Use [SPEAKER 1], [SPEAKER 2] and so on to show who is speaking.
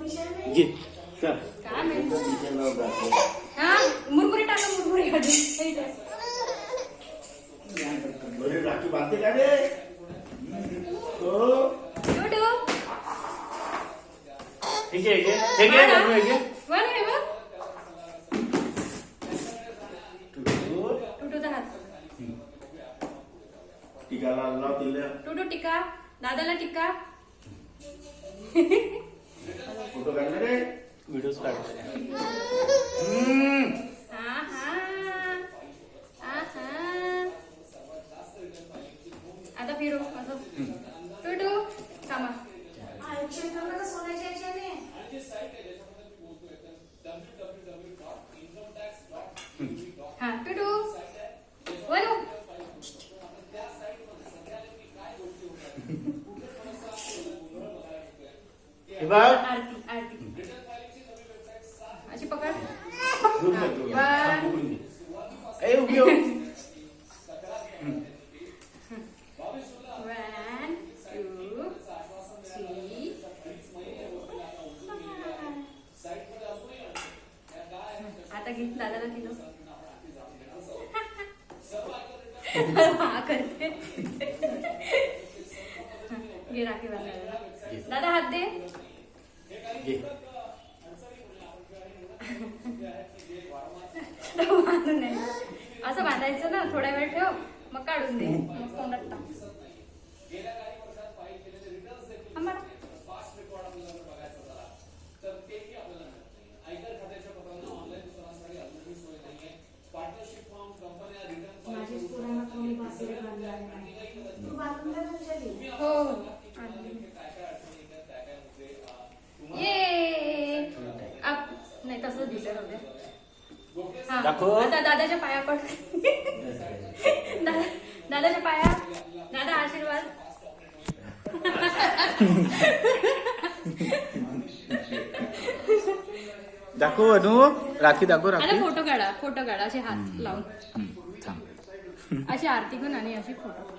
[SPEAKER 1] घे चल.
[SPEAKER 2] काय माहिती.
[SPEAKER 1] टीचर नाव घातलं.
[SPEAKER 2] हा मुरमुरी टाका मुरमुरी काढून
[SPEAKER 1] बरे राखी बांधते का रे हो
[SPEAKER 2] टुटू
[SPEAKER 1] ठीक आहे घे हे घे बनवू हे घे
[SPEAKER 2] वन हे बघ
[SPEAKER 1] टुटू
[SPEAKER 2] टुटूचा हात
[SPEAKER 1] टीका लाव तिला
[SPEAKER 2] टुटू टिका दादाला टिका
[SPEAKER 1] फोटो काढले रे व्हिडिओज काढले
[SPEAKER 2] हा हा आता फिरू असं टुटू थांबा हा टुटू वनू
[SPEAKER 1] हे बघ
[SPEAKER 2] आरती आरती अशी पकड
[SPEAKER 1] झूम कर तू थांब उघडून घे ए उभी हो
[SPEAKER 2] 1 2 3 आता घे दादाला दिलो हा करते घे राखी बांधायला दादा हात दे
[SPEAKER 1] घे
[SPEAKER 2] बांधून नाही असं बांधायचं ना थोडा वेळ ठेव मग काढून दे मग तोंडात टाक आम्हाला हो ये नाही तसंच दिलं राहू दे. हा,
[SPEAKER 1] दाखव.
[SPEAKER 2] आता दादाच्या पाया पड दादाच्या पाया दादा आशीर्वाद
[SPEAKER 1] दाखव अनु राखी दाखव
[SPEAKER 2] आता
[SPEAKER 1] राखी
[SPEAKER 2] फोटो काढा असे हात लावून
[SPEAKER 1] थांब
[SPEAKER 2] अशी आरती घेऊन आणि अशी फोटो